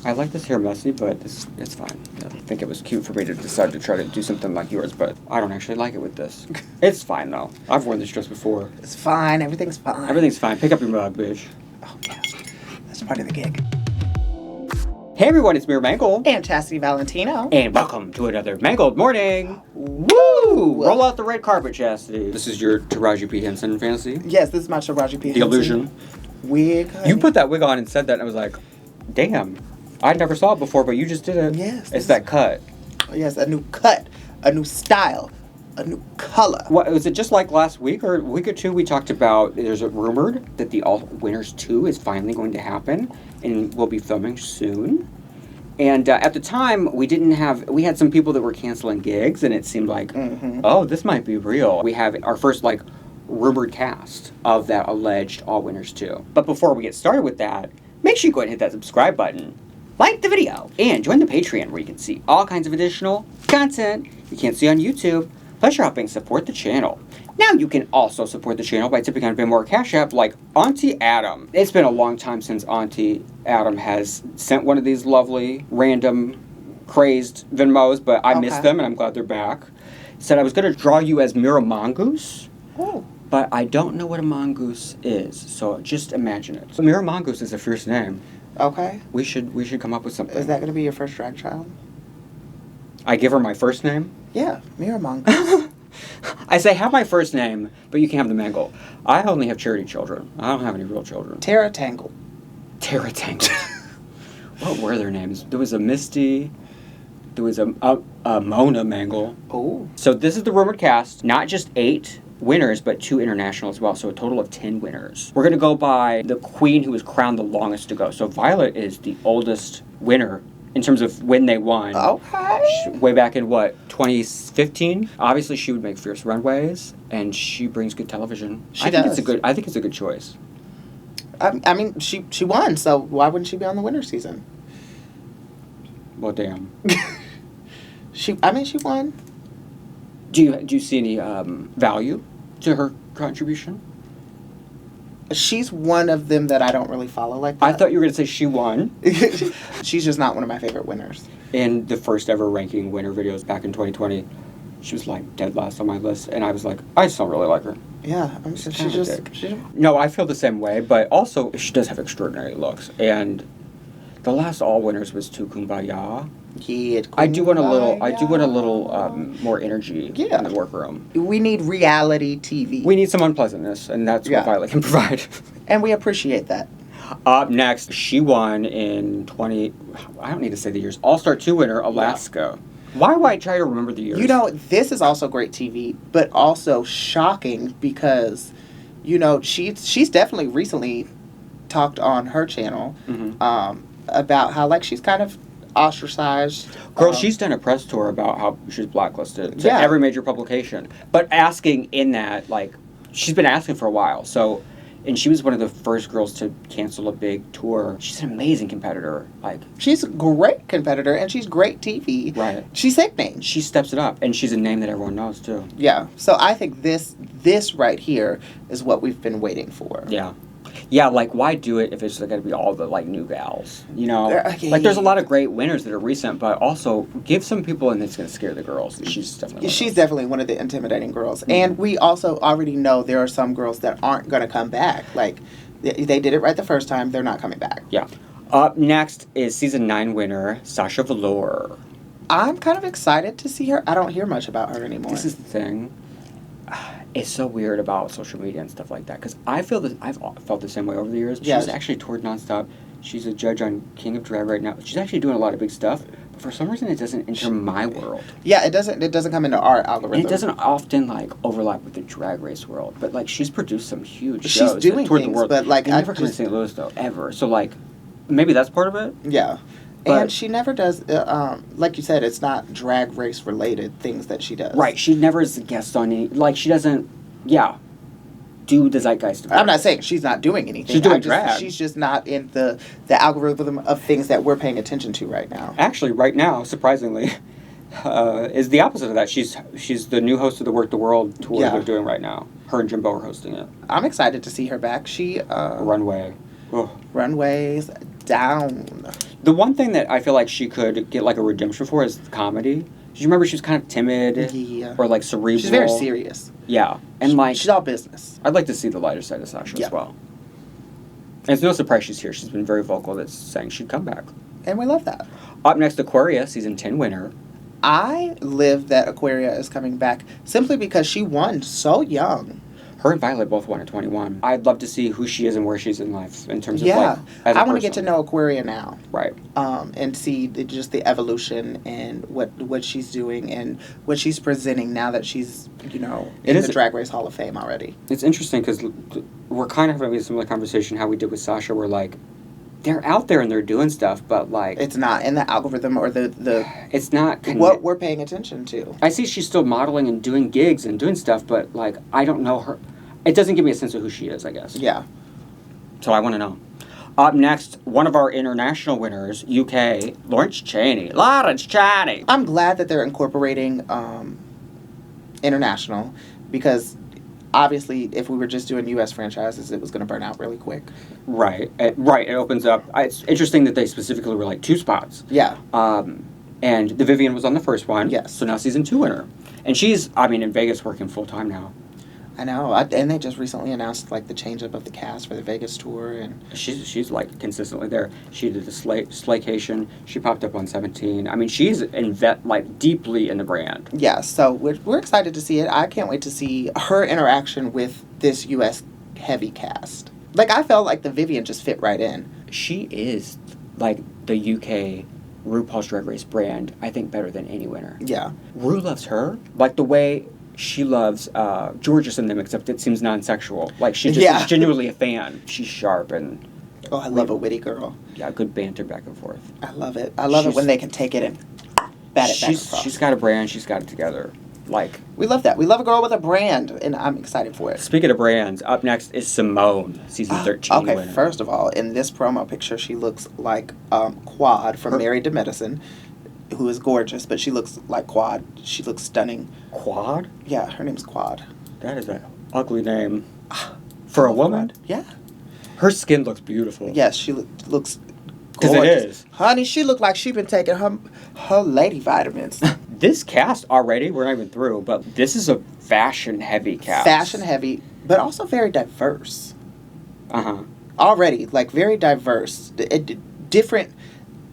I like this hair messy, but it's fine. I think it was cute for me to decide to try to do something like yours, but I don't actually like it with this. It's fine, though. I've worn this dress before. It's fine. Everything's fine. Everything's fine. Pick up your mug, bitch. Oh, yes. That's part of the gig. Hey, everyone. It's MeraMangle. And Chasity Valentino. And welcome to another Mangled morning. Woo! Roll out the red carpet, Chasity. This is your Taraji P. Henson fantasy? Yes, this is my Taraji P. Henson. The illusion. Wig. Honey. You put that wig on and said that, and I was like, damn. I never saw it before, but you just did it. Yes. It's that cut. Yes, a new cut, a new style, a new color. What, was it just like last week or a week or two we talked about, there's a rumored that the All Winners 2 is finally going to happen and we'll be filming soon. And at the time, we had some people that were canceling gigs and it seemed like, oh, this might be real. We have our first rumored cast of that alleged All Winners 2. But before we get started with that, make sure you go ahead and hit that subscribe button. Like the video, and join the Patreon where you can see all kinds of additional content you can't see on YouTube, plus you're helping support the channel. Now you can also support the channel by tipping on Venmo or CashApp like Auntie Adam. It's been a long time since Auntie Adam has sent one of these lovely, random, crazed Venmos, but I miss them and I'm glad they're back. Said I was going to draw you as MeraMangle, but I don't know what a mongoose is, so just imagine it. So MeraMangle is a fierce name. Okay. We should come up with something. Is that going to be your first drag child? I give her my first name? Yeah, MeraMangle. I say have my first name, but you can have the Mangle. I only have charity children. I don't have any real children. Tara Tangle. Tara Tangle. What were their names? There was a Misty. There was a Mona Mangle. Oh. So this is the rumored cast. Not just 8 winners, but 2 international as well. So a total of 10 winners. We're going to go by the queen who was crowned the longest to go. So Violet is the oldest winner in terms of when they won. Okay. Way back in, 2015? Obviously, she would make fierce runways, and she brings good television. She does. I think it's a good choice. I mean, she won, so why wouldn't she be on the winner season? Well, damn. She won. Do you see any value to her contribution? She's one of them that I don't really follow like that. I thought you were going to say she won. She's just not one of my favorite winners. In the first ever ranking winner videos back in 2020, she was dead last on my list, and I was like, I just don't really like her. Yeah, No, I feel the same way, but also she does have extraordinary looks, and the last All Winners was too Kumbaya. Yeah, I do want a little more energy in the workroom. We need reality TV. We need some unpleasantness, and that's what Violet can provide. And we appreciate that. Up next, she won in I don't need to say the years, All-Star 2 winner, Alaska. Yeah. Why would I try to remember the years? You know, this is also great TV, but also shocking because, she's definitely recently talked on her channel about how, she's kind of ostracized. Girl, she's done a press tour about how she's blacklisted to every major publication. But asking in that, she's been asking for a while. So, and she was one of the first girls to cancel a big tour. She's an amazing competitor. She's a great competitor, and she's great TV. Right. She's sickening. She steps it up, and she's a name that everyone knows, too. Yeah. So I think this right here is what we've been waiting for. Yeah. Yeah, why do it if it's going to be all the, new gals? There's a lot of great winners that are recent, but also give some people and it's going to scare the girls. She's definitely one of the intimidating girls. Mm-hmm. And we also already know there are some girls that aren't going to come back. They did it right the first time. They're not coming back. Yeah. Up next is Season 9 winner, Sasha Velour. I'm kind of excited to see her. I don't hear much about her anymore. This is the thing. It's so weird about social media and stuff like that because I've felt the same way over the years. She's actually toured nonstop. She's a judge on King of Drag right now. She's actually doing a lot of big stuff, but for some reason it doesn't enter my world. Yeah, it doesn't come into our algorithm. And it doesn't often overlap with the Drag Race world. But she's produced some huge shows. She's doing things, the world. but they never come to St. Louis though ever. So maybe that's part of it. Yeah. But, and she never does, like you said, it's not Drag Race related things that she does. Right. She never is a guest on any, she doesn't, do the zeitgeist. I'm not saying she's not doing anything. She's doing drag. She's just not in the algorithm of things that we're paying attention to right now. Actually, right now, surprisingly, is the opposite of that. She's the new host of the Work the World tour they're doing right now. Her and Jimbo are hosting it. I'm excited to see her back. She Runway. Runways down. The one thing that I feel like she could get like a redemption for is comedy. Do you remember she was kind of timid? Yeah. Or like cerebral? She's very serious. Yeah. And like... She's all business. I'd like to see the lighter side of Sasha as well. And it's no surprise she's here. She's been very vocal that's saying she'd come back. And we love that. Up next, Aquaria, season 10 winner. I live that Aquaria is coming back simply because she won so young. Her and Violet both won at 21. I'd love to see who she is and where she's in life in terms of Yeah. as I want to get to know Aquaria now. Right. And see just the evolution and what she's doing and what she's presenting now that she's, in the Drag Race Hall of Fame already. It's interesting because we're kind of having a similar conversation how we did with Sasha. We're like, they're out there and they're doing stuff, but like... It's not in the algorithm or the it's not... what we're paying attention to. I see she's still modeling and doing gigs and doing stuff, but like, I don't know her... It doesn't give me a sense of who she is, I guess. Yeah. So I want to know. Up next, one of our international winners, UK, Lawrence Chaney. Lawrence Chaney! I'm glad that they're incorporating international because... Obviously, if we were just doing U.S. franchises, it was going to burn out really quick. Right. It opens up. It's interesting that they specifically were like 2 spots. Yeah. And the Vivian was on the first one. Yes. So now season 2 winner. And she's, in Vegas working full time now. I know. And they just recently announced like the change up of the cast for the Vegas tour. And she's like consistently there. She did the Slaycation. She popped up on 17. She's deeply in the brand. Yeah. So we're excited to see it. I can't wait to see her interaction with this U.S. heavy cast. Like, I felt like the Vivian just fit right in. She is like the UK RuPaul's Drag Race brand, I think, better than any winner. Yeah. Ru loves her. Like the way she loves Georges and them, except it seems non-sexual. Like, she just is genuinely a fan. She's sharp and... Oh, I love a witty girl. Yeah, good banter back and forth. I love it. I love it when they can take it and bat it back across. She's got a brand. She's got it together. Like... We love that. We love a girl with a brand, and I'm excited for it. Speaking of brands, up next is Symone, season 13 winner. Okay, first of all, in this promo picture, she looks like Quad from Married to Medicine, who is gorgeous, but she looks like Quad. She looks stunning. Quad? Yeah, her name's Quad. That is an ugly name. For a woman? Quad. Yeah. Her skin looks beautiful. Yes, she looks gorgeous. Because it is. Honey, she looked like she'd been taking her lady vitamins. This cast already, we're not even through, but this is a fashion-heavy cast. Fashion-heavy, but also very diverse. Uh-huh. Already, like, very diverse. Different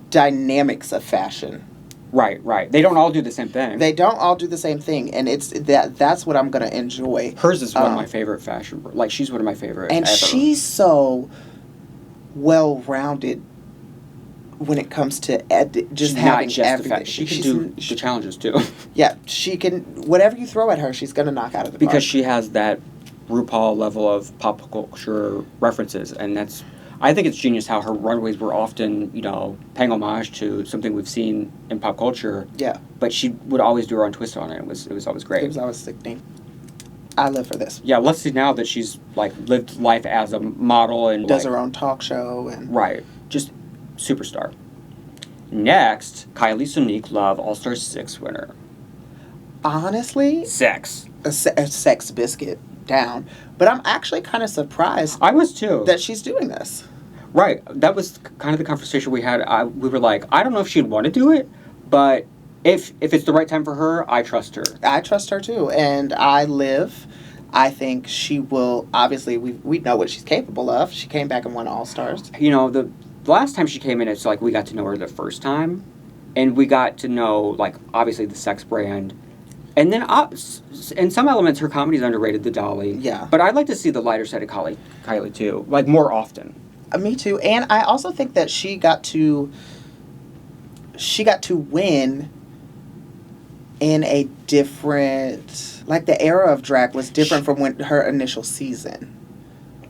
dynamics of fashion. Right. They don't all do the same thing. They don't all do the same thing, and that's what I'm going to enjoy. Hers is one of my favorite fashion... Like, she's one of my favorite and ever. She's so well-rounded when it comes to just having everything. She can do the challenges, too. Yeah, she can... Whatever you throw at her, she's going to knock out of the park. Because she has that RuPaul level of pop culture references, and that's... I think it's genius how her runways were often, paying homage to something we've seen in pop culture. Yeah. But she would always do her own twist on it. It was always great. It was always sickening. I live for this. Yeah, let's see now that she's, lived life as a model and... Does her own talk show and... Right. Just superstar. Next, Kylie Sonique Love All-Star 6 winner. Honestly... Sex. A sex biscuit. Down. But I'm actually kind of surprised. I was too. That she's doing this. Right. That was kind of the conversation we had. We were like, I don't know if she'd want to do it, but if it's the right time for her, I trust her. I trust her too. And I think she will, obviously, we know what she's capable of. She came back and won All-Stars. The last time she came in, it's like we got to know her the first time. And we got to know, obviously the sex brand. And then, in some elements, her comedy is underrated, the Dolly. Yeah. But I'd like to see the lighter side of Kylie too, more often. Me too. And I also think that she got to win in a different... the era of drag was different from her initial season.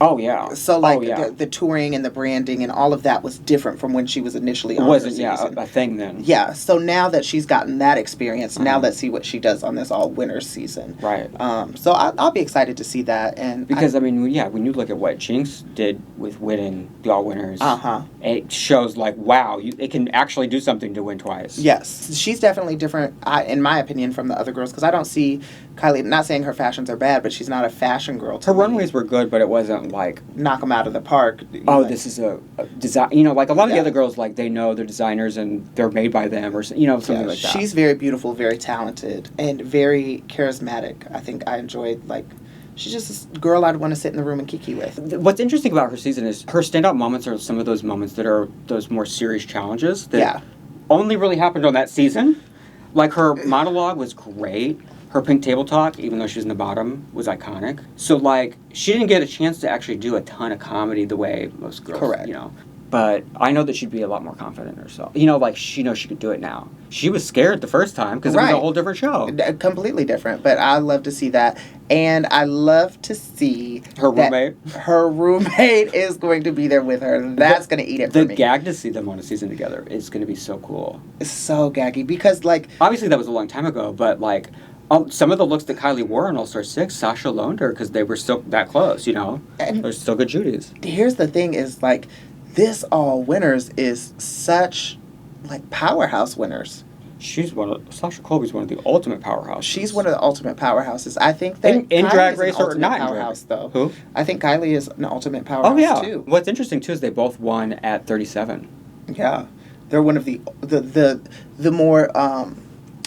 Oh, yeah. So, the touring and the branding and all of that was different from when she was initially on her season. Wasn't, a thing then. Yeah, so now that she's gotten that experience, now let's see what she does on this all-winners season. Right. So I'll be excited to see that. And because, when you look at what Jinx did with winning the all-winners, uh-huh, it shows, wow, it can actually do something to win twice. Yes. She's definitely different, in my opinion, from the other girls, because I don't see Kylie, not saying her fashions are bad, but she's not a fashion girl to Her me. runways were good, but it wasn't like knock them out of the park. This is a design. You know, like a lot of the other girls, like they know they're designers and they're made by them, or something like that. She's very beautiful, very talented, and very charismatic. I think I enjoyed she's just this girl I'd want to sit in the room and kiki with. What's interesting about her season is her standout moments are some of those moments that are those more serious challenges that only really happened on that season. Like her monologue was great. Her pink table talk, even though she was in the bottom, was iconic. So, she didn't get a chance to actually do a ton of comedy the way most girls, Correct. But I know that she'd be a lot more confident in herself. She knows she could do it now. She was scared the first time because it was a whole different show. Completely different. But I love to see that. And I love to see her roommate. Her roommate is going to be there with her. That's going to eat it for me. The gag to see them on a season together is going to be so cool. It's so gaggy because, obviously that was a long time ago, but, some of the looks that Kylie wore on All-Star 6, Sasha loaned her because they were still that close, And they're still good Judies. Here's the thing is, this All Winners is such, powerhouse winners. Sasha Colby's one of the ultimate powerhouses. She's one of the ultimate powerhouses. I think that in Kylie Drag is Race an or not powerhouse, though. Who? I think Kylie is an ultimate powerhouse, too. What's interesting, too, is they both won at 37. Yeah. They're one of the more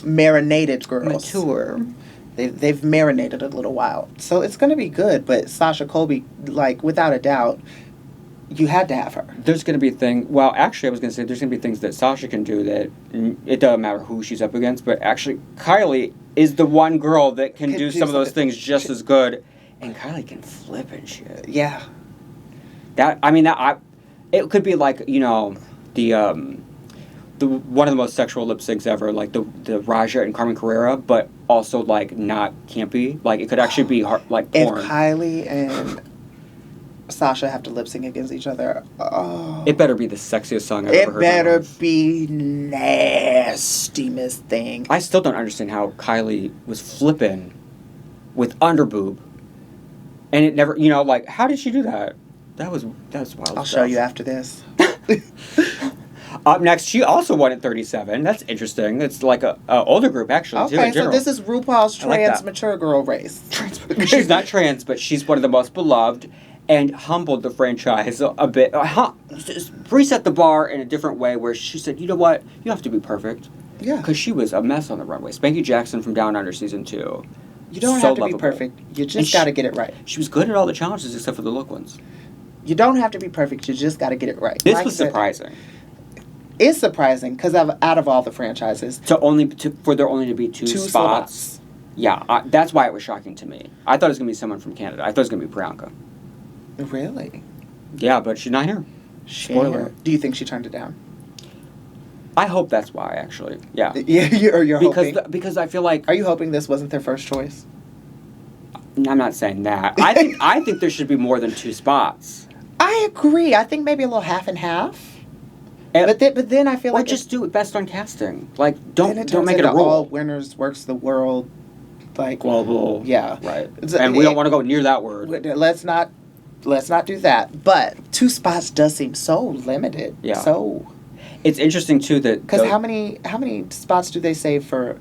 marinated girls. Mature. They've marinated a little while. So it's going to be good, but Sasha Colby, without a doubt, you had to have her. There's going to be a thing... Well, actually, I was going to say there's going to be things that Sasha can do that it doesn't matter who she's up against, but actually, Kylie is the one girl that can do some of those things just as good, and Kylie can flip and shit. Yeah. It could be the one of the most sexual lip syncs ever, the Raja and Carmen Carrera, but also not campy. It could actually be porn. If Kylie and Sasha have to lip sync against each other, it better be the sexiest song I've ever heard. It better be nastiest thing. I still don't understand how Kylie was flipping with underboob, and it never. How did she do that? That was wild. I'll show you after this. Up next, she also won at 37. That's interesting. It's a older group, actually, too, in general. So this is RuPaul's trans mature girl race. She's not trans, but she's one of the most beloved and humbled the franchise a bit. Just reset the bar in a different way where she said, you know what? You have to be perfect. Yeah. Because she was a mess on the runway. Spanky Jackson from Down Under Season 2. You don't have to be perfect. You just got to get it right. She was good at all the challenges except for the look ones. You don't have to be perfect. You just got to get it right. This was surprising. It's surprising because out of all the franchises, for there only to be two spots. Yeah, that's why it was shocking to me. I thought it was going to be someone from Canada. I thought it was going to be Priyanka. Really? Yeah, but she's not here. Spoiler. Do you think she turned it down? I hope that's why, actually. Yeah. Yeah, you're hoping. Because I feel like... Are you hoping this wasn't their first choice? I'm not saying that. I think there should be more than two spots. I agree. I think maybe a little half and half. But then I feel or just do it best on casting. Don't make it a rule. All Winners works the world, global. Yeah, right. And we don't want to go near that word. Let's not do that. But two spots does seem so limited. Yeah. So it's interesting too that because how many spots do they say for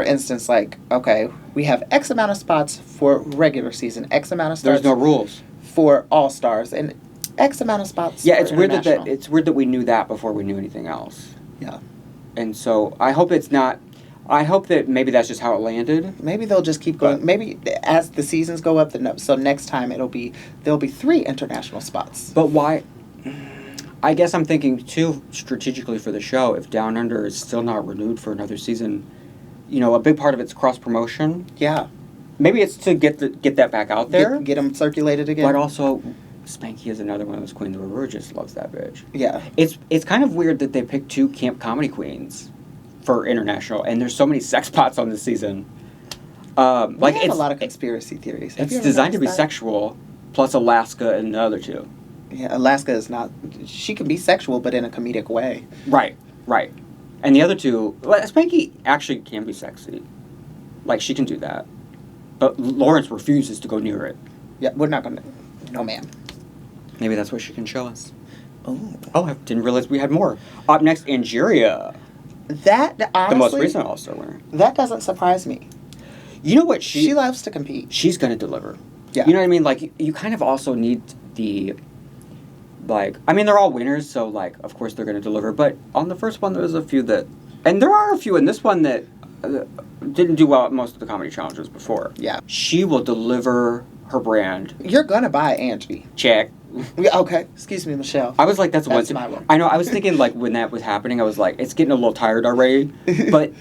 instance, okay, we have X amount of spots for regular season, X amount of spots. There's no rules for All Stars and X amount of spots. Yeah, it's weird that we knew that before we knew anything else. Yeah. And so I hope it's not. I hope that maybe that's just how it landed. Maybe they'll just keep going. Maybe as the seasons go up, so next time there'll be 3 international spots. But why? I guess I'm thinking too strategically for the show. If Down Under is still not renewed for another season, a big part of it's cross promotion. Yeah. Maybe it's to get that back out there, get them circulated again. But also, Spanky is another one of those queens where Rue just loves that bitch. Yeah. It's kind of weird that they picked 2 camp comedy queens for international, and there's so many sex pots on this season. We have a lot of conspiracy theories. It's designed to be sexual, plus Alaska and the other 2. Yeah, Alaska is not... She can be sexual, but in a comedic way. Right. And the other 2... Spanky actually can be sexy. She can do that. But Lawrence refuses to go near it. Yeah, we're not going to... No, ma'am. Maybe that's what she can show us. Oh, I didn't realize we had more. Up next, Angeria. That, honestly... The most recent All-Star winner. That doesn't surprise me. You know what? She loves to compete. She's going to deliver. Yeah. You know what I mean? Like, you kind of also need the, like, I mean, they're all winners, so, like, of course they're going to deliver. But on the first one, there was a few that, and there are a few in this one that didn't do well at most of the comedy challenges before. Yeah. She will deliver her brand. You're going to buy Angie. Check. Yeah, okay. Excuse me, Michelle. I was like, that's my one. one. I know. I was thinking, like, when that was happening, I was like, it's getting a little tired already. But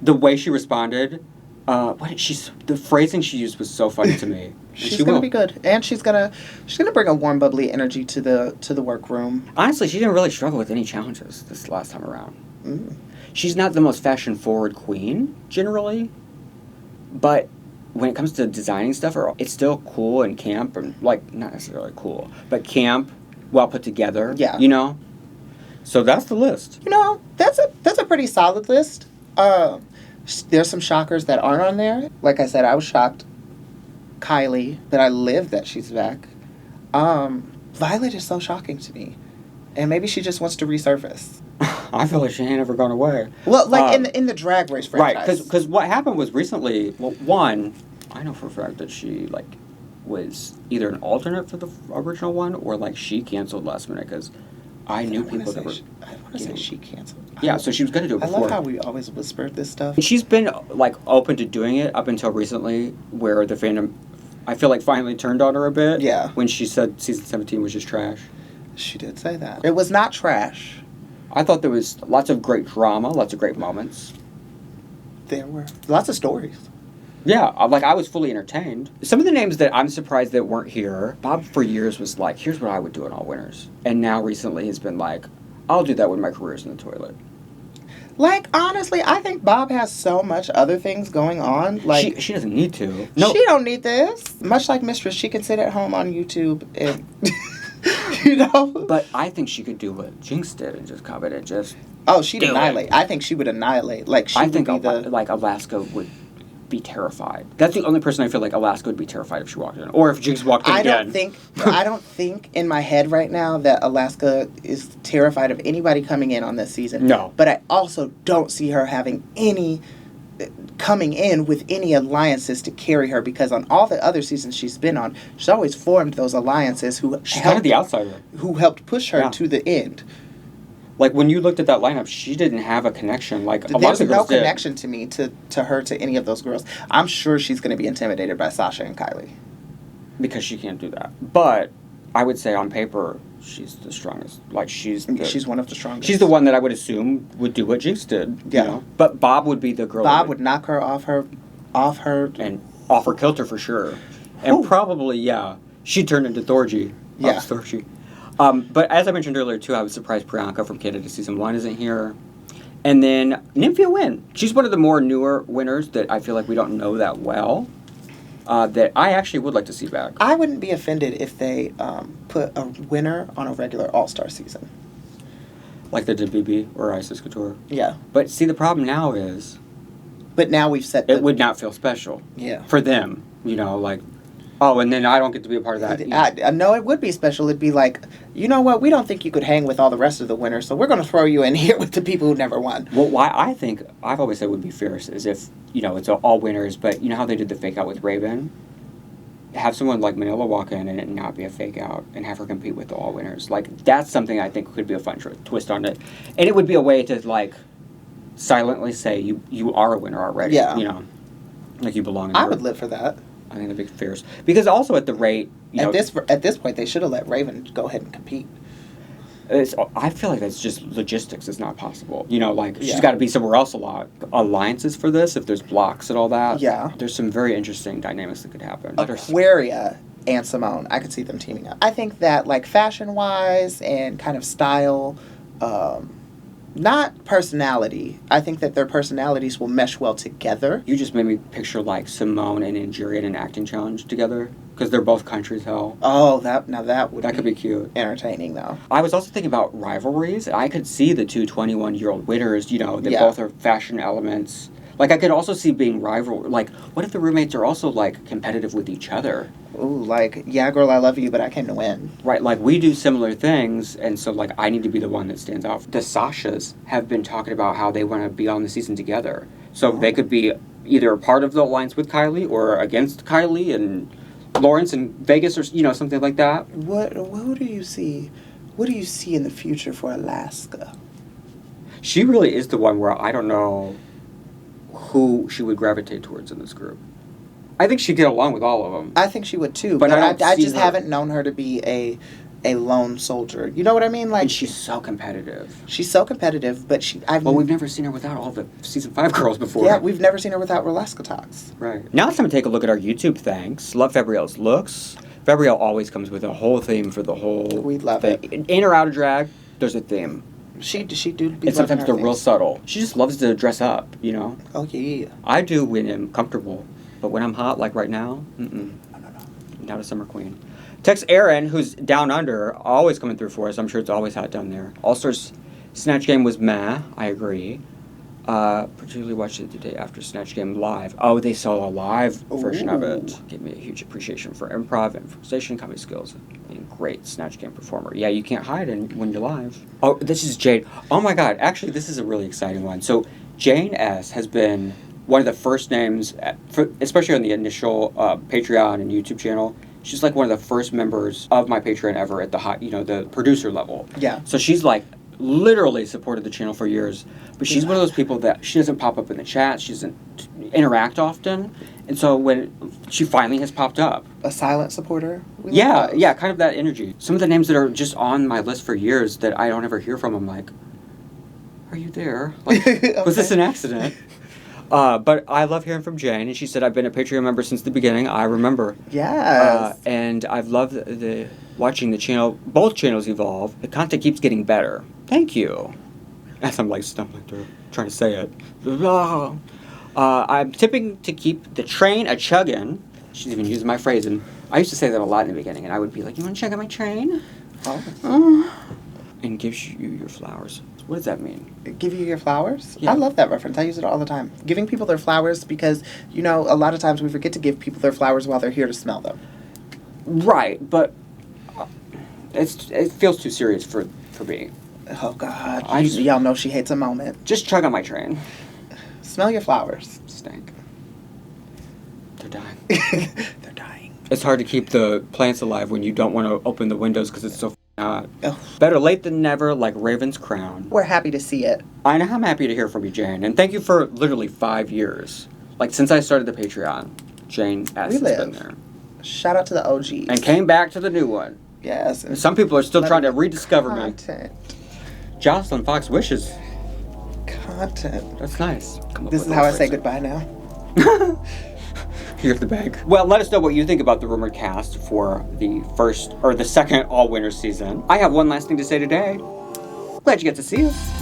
the way she responded, the phrasing she used was so funny to me. She's gonna be good, and she's gonna bring a warm, bubbly energy to the workroom. Honestly, she didn't really struggle with any challenges this last time around. Mm. She's not the most fashion-forward queen, generally, but when it comes to designing stuff, it's still cool and camp, and, like, not necessarily cool, but camp, well put together. Yeah. You know? So that's the list. You know, that's a pretty solid list. There's some shockers that aren't on there. Like I said, I was shocked. Kylie, that I live that she's back. Violet is so shocking to me. And maybe she just wants to resurface. I feel like she ain't ever gone away. Well, like in the Drag Race franchise. Right, because what happened was recently, well, one, I know for a fact that she, like, was either an alternate for the original one, or, like, she canceled last minute, because I knew people that were... I want to say she canceled. Yeah, so she was going to do it before. I love how we always whisper this stuff. And she's been, like, open to doing it up until recently, where the fandom, I feel like, finally turned on her a bit. Yeah. When she said season 17 was just trash. She did say that. It was not trash. I thought there was lots of great drama, lots of great moments. There were lots of stories. Yeah, I was fully entertained. Some of the names that I'm surprised that weren't here, Bob for years was like, here's what I would do in All Winners. And now recently has been like, I'll do that when my career's in the toilet. Like, honestly, I think Bob has so much other things going on. Like, she doesn't need to. No. She don't need this. Much like Mistress, she can sit at home on YouTube and... You know? But I think she could do what Jinx did and just come in and just... Oh, she'd annihilate. I think she would annihilate. Like, she would be like, Alaska would be terrified. That's the only person I feel like Alaska would be terrified if she walked in. Or if Jinx walked in again. I don't think in my head right now that Alaska is terrified of anybody coming in on this season. No. But I also don't see her having coming in with any alliances to carry her, because on all the other seasons she's been on, she's always formed those alliances she's kind of the outsider. Who helped push her to the end. Like, when you looked at that lineup, she didn't have a connection. Like, a lot of the girls There's no connection to me, to her, to any of those girls. I'm sure she's going to be intimidated by Sasha and Kylie. Because she can't do that. But I would say on paper, she's the strongest. Like, she's one of the strongest. She's the one that I would assume would do what Jinx did. Yeah. You know? But Bob would be the girl. Bob would knock her off her... And off her kilter for sure. And probably, yeah, she'd turn into Thorgy. Yeah. Thorgy. But as I mentioned earlier, too, I was surprised Priyanka from Canada Season 1 isn't here. And then Nymphia Wynn. She's one of the more newer winners that I feel like we don't know that well. That I actually would like to see back. I wouldn't be offended if they put a winner on a regular All-Star season. Like they did BB or Isis Couture. Yeah. But see, the problem now is... But now we've set it would not feel special. Yeah. For them. You know, like... Oh, and then I don't get to be a part of that. I know it would be special. It'd be like, you know what? We don't think you could hang with all the rest of the winners, so we're going to throw you in here with the people who never won. Well, why I think I've always said would be fair is if, you know, it's all winners, but you know how they did the fake out with Raven? Have someone like Manila walk in and it not be a fake out and have her compete with the all winners. Like, that's something I think could be a fun twist on it. And it would be a way to, like, silently say you are a winner already. Yeah. You know, like you belong in I would live for that. I think that'd be fair. Because also at the rate... At this point, they should have let Raven go ahead and compete. I feel like that's just logistics. It's not possible. You know, like, she's got to be somewhere else a lot. Alliances for this, if there's blocks and all that. Yeah. There's some very interesting dynamics that could happen. Aquaria and Symone, I could see them teaming up. I think that, like, fashion-wise and kind of style, not personality. I think that their personalities will mesh well together. You just made me picture, like, Symone and Injury in an acting challenge together. Because they're both country as hell. Oh, that could be cute. Entertaining, though. I was also thinking about rivalries. I could see the two 21-year-old winners, you know, they both are fashion elements. Like, I could also see being rival. Like, what if the roommates are also, like, competitive with each other? Ooh, like, yeah, girl, I love you, but I came to win. Right, like, we do similar things, and so, like, I need to be the one that stands out. The Sashas have been talking about how they want to be on the season together. So they could be either a part of the alliance with Kylie or against Kylie, and... Lawrence in Vegas or, something like that. Who do you see? What do you see in the future for Alaska? She really is the one where I don't know who she would gravitate towards in this group. I think she'd get along with all of them. I think she would too, but I just haven't known her to be a lone soldier. You know what I mean? Like, and she's so competitive. She's so competitive, but we've never seen her without all the season 5 girls before. Yeah, we've never seen her without Relaska Talks. Right. Now it's time to take a look at our YouTube thanks. Love Fabrielle's looks. Fabrielle always comes with a whole theme for the whole We love thing. it. In or out of drag, there's a theme. She do be. And sometimes they're things. real subtle. She just loves to dress up, Oh yeah. I do when I'm comfortable, but when I'm hot, like right now, No. Not a summer queen. Tex Aaron, who's down under, always coming through for us. I'm sure it's always hot down there. All-Stars Snatch Game was meh. I agree. Particularly watched it the day after Snatch Game live. Oh, they saw a live version of it. Gave me a huge appreciation for improv, improvisation, comedy skills. Being a great Snatch Game performer. Yeah, you can't hide when you're live. Oh, this is Jade. Oh my God, actually, this is a really exciting one. So, Jane S. has been one of the first names, especially on the initial Patreon and YouTube channel. She's like one of the first members of my Patreon ever at the producer level. Yeah. So she's like literally supported the channel for years, but she's one of those people that she doesn't pop up in the chat. She doesn't interact often, and so when she finally has popped up, A silent supporter. yeah, kind of that energy. Some of the names that are just on my list for years that I don't ever hear from, I'm like, are you there? Like, Okay. Was this an accident? But I love hearing from Jane, and she said, I've been a Patreon member since the beginning. I remember. Yes. And I've loved watching the channel, both channels evolve. The content keeps getting better. Thank you. As I'm like stumbling through, trying to say it. I'm tipping to keep the train a-chuggin'. She's even using my phrase, and I used to say that a lot in the beginning, and I would be like, you want to check out my train? And gives you your flowers. What does that mean? Give you your flowers? Yeah. I love that reference. I use it all the time. Giving people their flowers because, a lot of times we forget to give people their flowers while they're here to smell them. Right, but it feels too serious for me. Oh, God. Y'all know she hates a moment. Just chug on my train. Smell your flowers. Stink. They're dying. They're dying. It's hard to keep the plants alive when you don't want to open the windows because it's so hot. Oh. Better late than never, like Raven's crown. We're happy to see it. I know. I'm happy to hear from you, Jane. And thank you for literally 5 years. Like, since I started the Patreon, Jane S. has been there. Shout out to the OGs. And came back to the new one. Yes. And some people are still trying to rediscover content. me. Jocelyn Fox wishes. Content. That's nice. This is how I say goodbye now. Here's the bag. Well, let us know what you think about the rumored cast for the second All Winners season. I have one last thing to say today. Glad you get to see us.